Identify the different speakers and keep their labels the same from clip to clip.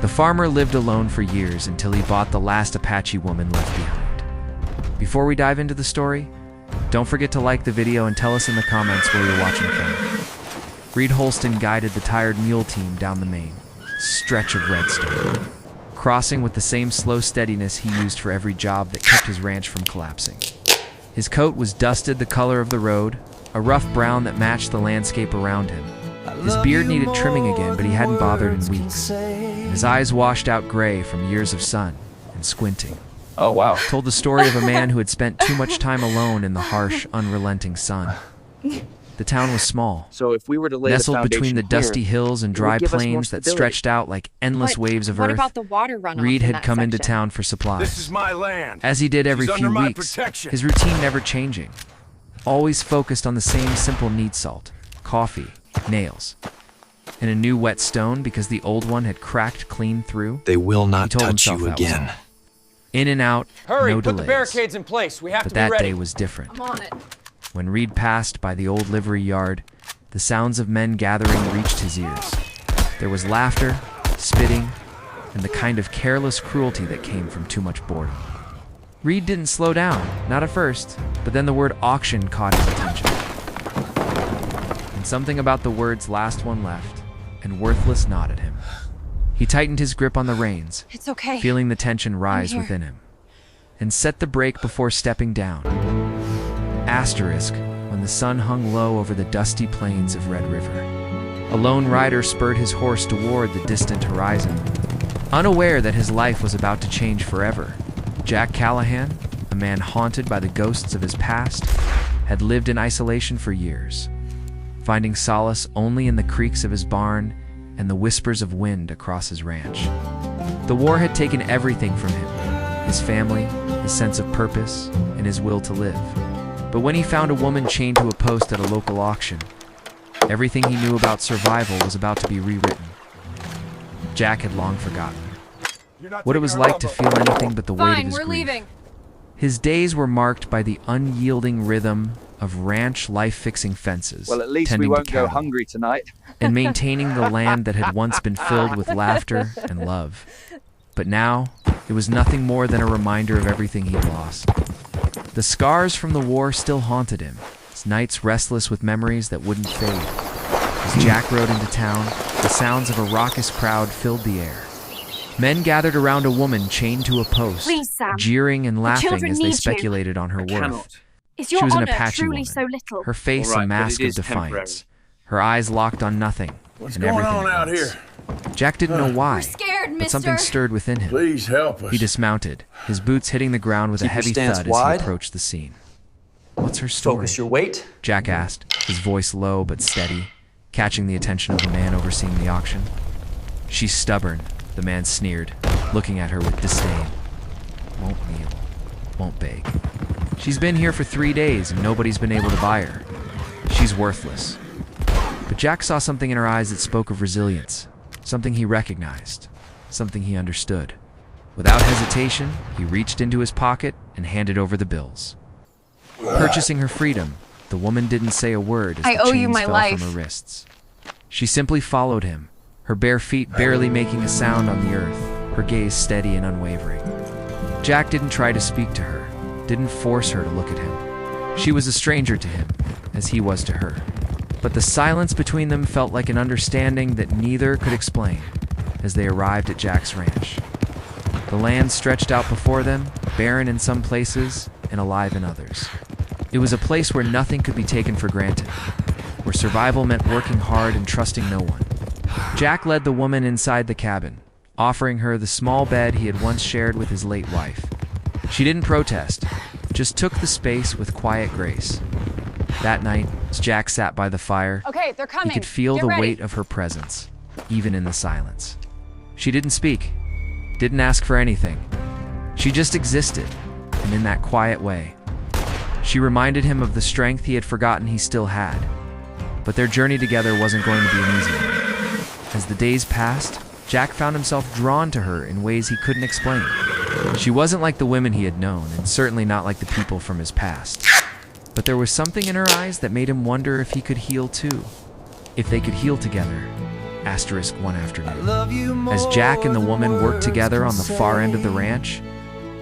Speaker 1: The farmer lived alone for years until he bought the last Apache woman left behind. Before we dive into the story, don't forget to like the video and tell us in the comments where you're watching from. Reed Holston guided the tired mule team down the main stretch of redstone, crossing with the same slow steadiness he used for every job that kept his ranch from collapsing. His coat was dusted the color of the road, a rough brown that matched the landscape around him. His beard needed trimming again, but he hadn't bothered in weeks. His eyes washed out gray from years of sun and squinting.
Speaker 2: Oh, wow.
Speaker 1: Told the story of a man who had spent too much time alone in the harsh, unrelenting sun. The town was small,
Speaker 2: So if we were to lay
Speaker 1: nestled
Speaker 2: the
Speaker 1: between the
Speaker 2: foundation
Speaker 1: dusty
Speaker 2: here,
Speaker 1: hills and
Speaker 2: it would
Speaker 1: dry
Speaker 2: give us more
Speaker 1: plains that
Speaker 2: stability.
Speaker 1: stretched out like endless waves of
Speaker 3: What
Speaker 1: earth.
Speaker 3: about the water runoff
Speaker 1: Reed
Speaker 3: in
Speaker 1: had
Speaker 3: that
Speaker 1: come into
Speaker 3: section?
Speaker 1: town for supplies.
Speaker 4: This is my land.
Speaker 1: As he did every
Speaker 4: She's
Speaker 1: few
Speaker 4: under my
Speaker 1: weeks,
Speaker 4: protection.
Speaker 1: his routine never changing. Always focused on the same simple need: salt, coffee, nails, and a new wet stone because the old one had cracked clean through.
Speaker 5: They will
Speaker 1: He
Speaker 5: not
Speaker 1: told
Speaker 5: touch
Speaker 1: himself
Speaker 5: you
Speaker 1: that was
Speaker 5: again.
Speaker 1: all. In and out,
Speaker 4: Hurry,
Speaker 1: no
Speaker 4: put
Speaker 1: delays.
Speaker 4: the barricades in place. We have
Speaker 1: But
Speaker 4: to be
Speaker 1: that
Speaker 4: ready.
Speaker 1: day was different.
Speaker 3: I'm on it.
Speaker 1: When Reed passed by the old livery yard, the sounds of men gathering reached his ears. There was laughter, spitting, and the kind of careless cruelty that came from too much boredom. Reed didn't slow down, not at first, but then the word auction caught his attention. And something about the words "last one left" and "worthless" nodded him. He tightened his grip on the reins,
Speaker 3: It's okay.
Speaker 1: feeling the tension rise
Speaker 3: here.
Speaker 1: within him, and set the brake before stepping down. Asterisk, when the sun hung low over the dusty plains of Red River. A lone rider spurred his horse toward the distant horizon, unaware that his life was about to change forever. Jack Callahan, a man haunted by the ghosts of his past, had lived in isolation for years, finding solace only in the creaks of his barn and the whispers of wind across his ranch. The war had taken everything from him: his family, his sense of purpose, and his will to live. But when he found a woman chained to a post at a local auction, everything he knew about survival was about to be rewritten. Jack had long forgotten what it was like to feel anything but the weight of
Speaker 3: Fine,
Speaker 1: his
Speaker 3: we're
Speaker 1: grief.
Speaker 3: leaving.
Speaker 1: His days were marked by the unyielding rhythm of ranch life-fixing fences,
Speaker 2: Well, at least we
Speaker 1: tending
Speaker 2: won't
Speaker 1: to
Speaker 2: go
Speaker 1: cattle,
Speaker 2: hungry tonight.
Speaker 1: and maintaining the land that had once been filled with laughter and love. But now, it was nothing more than a reminder of everything he'd lost. The scars from the war still haunted him, his nights restless with memories that wouldn't fade. As Jack rode into town, the sounds of a raucous crowd filled the air. Men gathered around a woman chained to a post,
Speaker 6: Please, Sam.
Speaker 1: jeering and laughing
Speaker 6: children
Speaker 1: as they
Speaker 6: need you.
Speaker 1: speculated on her worth.
Speaker 2: Cannot.
Speaker 6: Is
Speaker 1: She
Speaker 6: your
Speaker 1: was an
Speaker 6: honor
Speaker 1: Apache
Speaker 6: truly
Speaker 1: woman,
Speaker 6: so little?
Speaker 1: her face
Speaker 2: All right,
Speaker 1: a
Speaker 2: but
Speaker 1: mask
Speaker 2: it
Speaker 1: of
Speaker 2: is temporary.
Speaker 1: defiance, her eyes locked on nothing
Speaker 4: What's
Speaker 1: and
Speaker 4: going
Speaker 1: everything
Speaker 4: on
Speaker 1: at
Speaker 4: out
Speaker 1: once.
Speaker 4: here?
Speaker 1: Jack didn't know why,
Speaker 3: We're scared,
Speaker 1: but
Speaker 3: mister.
Speaker 1: something stirred within him.
Speaker 4: Please help us.
Speaker 1: He dismounted, his boots hitting the ground with a
Speaker 5: Keep your
Speaker 1: heavy
Speaker 5: stance
Speaker 1: thud
Speaker 5: wide.
Speaker 1: as he approached the scene. "What's her story?"
Speaker 5: Focus your weight.
Speaker 1: Jack asked, his voice low but steady, catching the attention of the man overseeing the auction. "She's stubborn," the man sneered, looking at her with disdain. "Won't kneel, won't beg. She's been here for 3 days and nobody's been able to buy her. She's worthless." But Jack saw something in her eyes that spoke of resilience, something he recognized, something he understood. Without hesitation, he reached into his pocket and handed over the bills. Purchasing her freedom, the woman didn't say a word as
Speaker 6: I
Speaker 1: the
Speaker 6: owe you
Speaker 1: chains
Speaker 6: my
Speaker 1: fell
Speaker 6: life.
Speaker 1: from her wrists. She simply followed him, her bare feet barely making a sound on the earth, her gaze steady and unwavering. Jack didn't try to speak to her, didn't force her to look at him. She was a stranger to him, as he was to her. But the silence between them felt like an understanding that neither could explain as they arrived at Jack's ranch. The land stretched out before them, barren in some places and alive in others. It was a place where nothing could be taken for granted, where survival meant working hard and trusting no one. Jack led the woman inside the cabin, offering her the small bed he had once shared with his late wife. She didn't protest, just took the space with quiet grace. That night, as Jack sat by the fire,
Speaker 3: Okay, they're coming.
Speaker 1: he could feel
Speaker 3: Get
Speaker 1: the
Speaker 3: ready.
Speaker 1: weight of her presence, even in the silence. She didn't speak, didn't ask for anything. She just existed, and in that quiet way, she reminded him of the strength he had forgotten he still had. But their journey together wasn't going to be an easy one. As the days passed, Jack found himself drawn to her in ways he couldn't explain. She wasn't like the women he had known, and certainly not like the people from his past. But there was something in her eyes that made him wonder if he could heal too, if they could heal together, one afternoon. As Jack and the woman worked together on the far end of the ranch,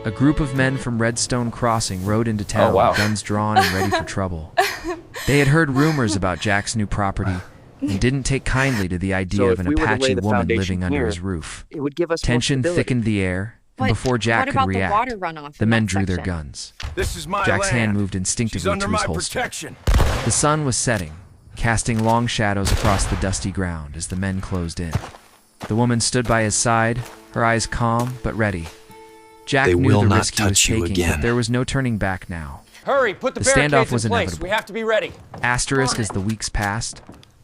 Speaker 1: a group of men from Redstone Crossing rode into town, guns drawn and ready for trouble. They had heard rumors about Jack's new property and didn't take kindly to the idea of an Apache woman living under his roof. Tension thickened the air, and before Jack could react, the men drew their guns.
Speaker 4: This is my
Speaker 1: Jack's
Speaker 4: land.
Speaker 1: hand moved instinctively to his holster.
Speaker 4: Protection.
Speaker 1: The sun was setting, casting long shadows across the dusty ground as the men closed in. The woman stood by his side, her eyes calm but ready. Jack knew the risk he was taking, but there was no turning back now.
Speaker 4: Hurry, put the
Speaker 1: standoff
Speaker 4: barricades
Speaker 1: was
Speaker 4: in place.
Speaker 1: inevitable.
Speaker 4: We have to be ready.
Speaker 1: Asterisk as the weeks passed,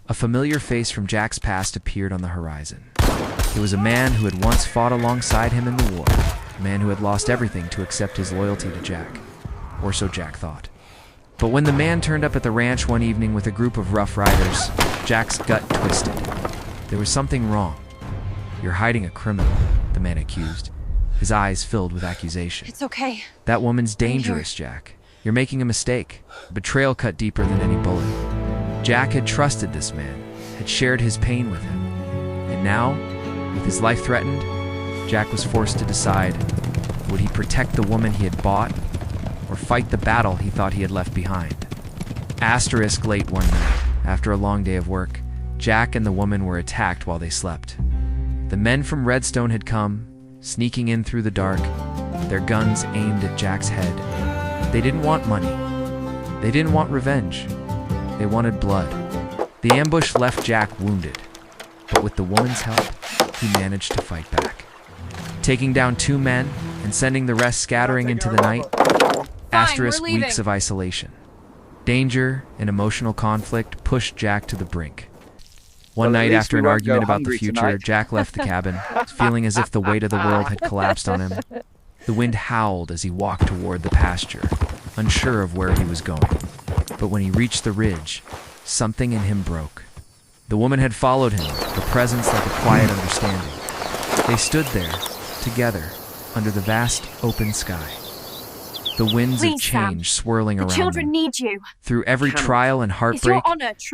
Speaker 1: a familiar face from Jack's past appeared on the horizon. It was a man who had once fought alongside him in the war, a man who had lost everything to accept his loyalty to Jack. Or so Jack thought. But when the man turned up at the ranch one evening with a group of rough riders, Jack's gut twisted. There was something wrong. "You're hiding a criminal," the man accused, his eyes filled with accusation.
Speaker 2: It's okay.
Speaker 1: "That woman's dangerous, Jack. You're making a mistake." Betrayal cut deeper than any bullet. Jack had trusted this man, had shared his pain with him. And now, with his life threatened, Jack was forced to decide, would he protect the woman he had bought, or fight the battle he thought he had left behind? Asterisk late one night, after a long day of work, Jack and the woman were attacked while they slept. The men from Redstone had come, sneaking in through the dark, their guns aimed at Jack's head. They didn't want money. They didn't want revenge. They wanted blood. The ambush left Jack wounded, but with the woman's help, he managed to fight back. Taking down 2 men and sending the rest scattering into the night, asterisk weeks of isolation. Danger and emotional conflict pushed Jack to the brink. One night after an argument about the future, Jack left the cabin, feeling as if the weight of the world had collapsed on him. The wind howled as he walked toward the pasture, unsure of where he was going. But when he reached the ridge, something in him broke. The woman had followed him, her presence like a quiet understanding. They stood there, together, under the vast open sky. The winds of change swirling around them.
Speaker 2: The children need you.
Speaker 1: Through every trial and heartbreak,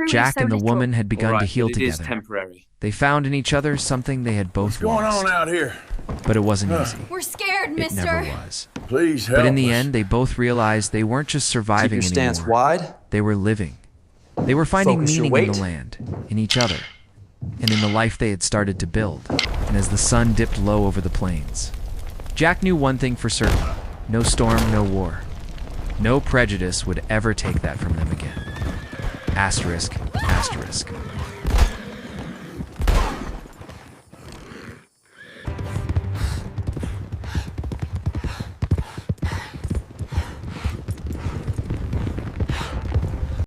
Speaker 1: Jack and the woman had begun
Speaker 3: All right,
Speaker 1: to heal
Speaker 3: it
Speaker 1: together.
Speaker 3: is temporary.
Speaker 1: They found in each other something they had both
Speaker 4: What's going
Speaker 1: lost.
Speaker 4: on out here?
Speaker 1: But it wasn't easy.
Speaker 2: We're scared,
Speaker 1: It
Speaker 2: mister.
Speaker 1: never was.
Speaker 4: Please help
Speaker 1: But in the
Speaker 4: us.
Speaker 1: end, they both realized they weren't just
Speaker 5: Keep
Speaker 1: surviving
Speaker 5: your stance
Speaker 1: anymore.
Speaker 5: wide.
Speaker 1: They were living. They were finding
Speaker 5: Focus your
Speaker 1: meaning in
Speaker 5: weight.
Speaker 1: the land, in each other, and in the life they had started to build. And as the sun dipped low over the plains, Jack knew one thing for certain. No storm, no war. No prejudice would ever take that from them again. Asterisk, asterisk.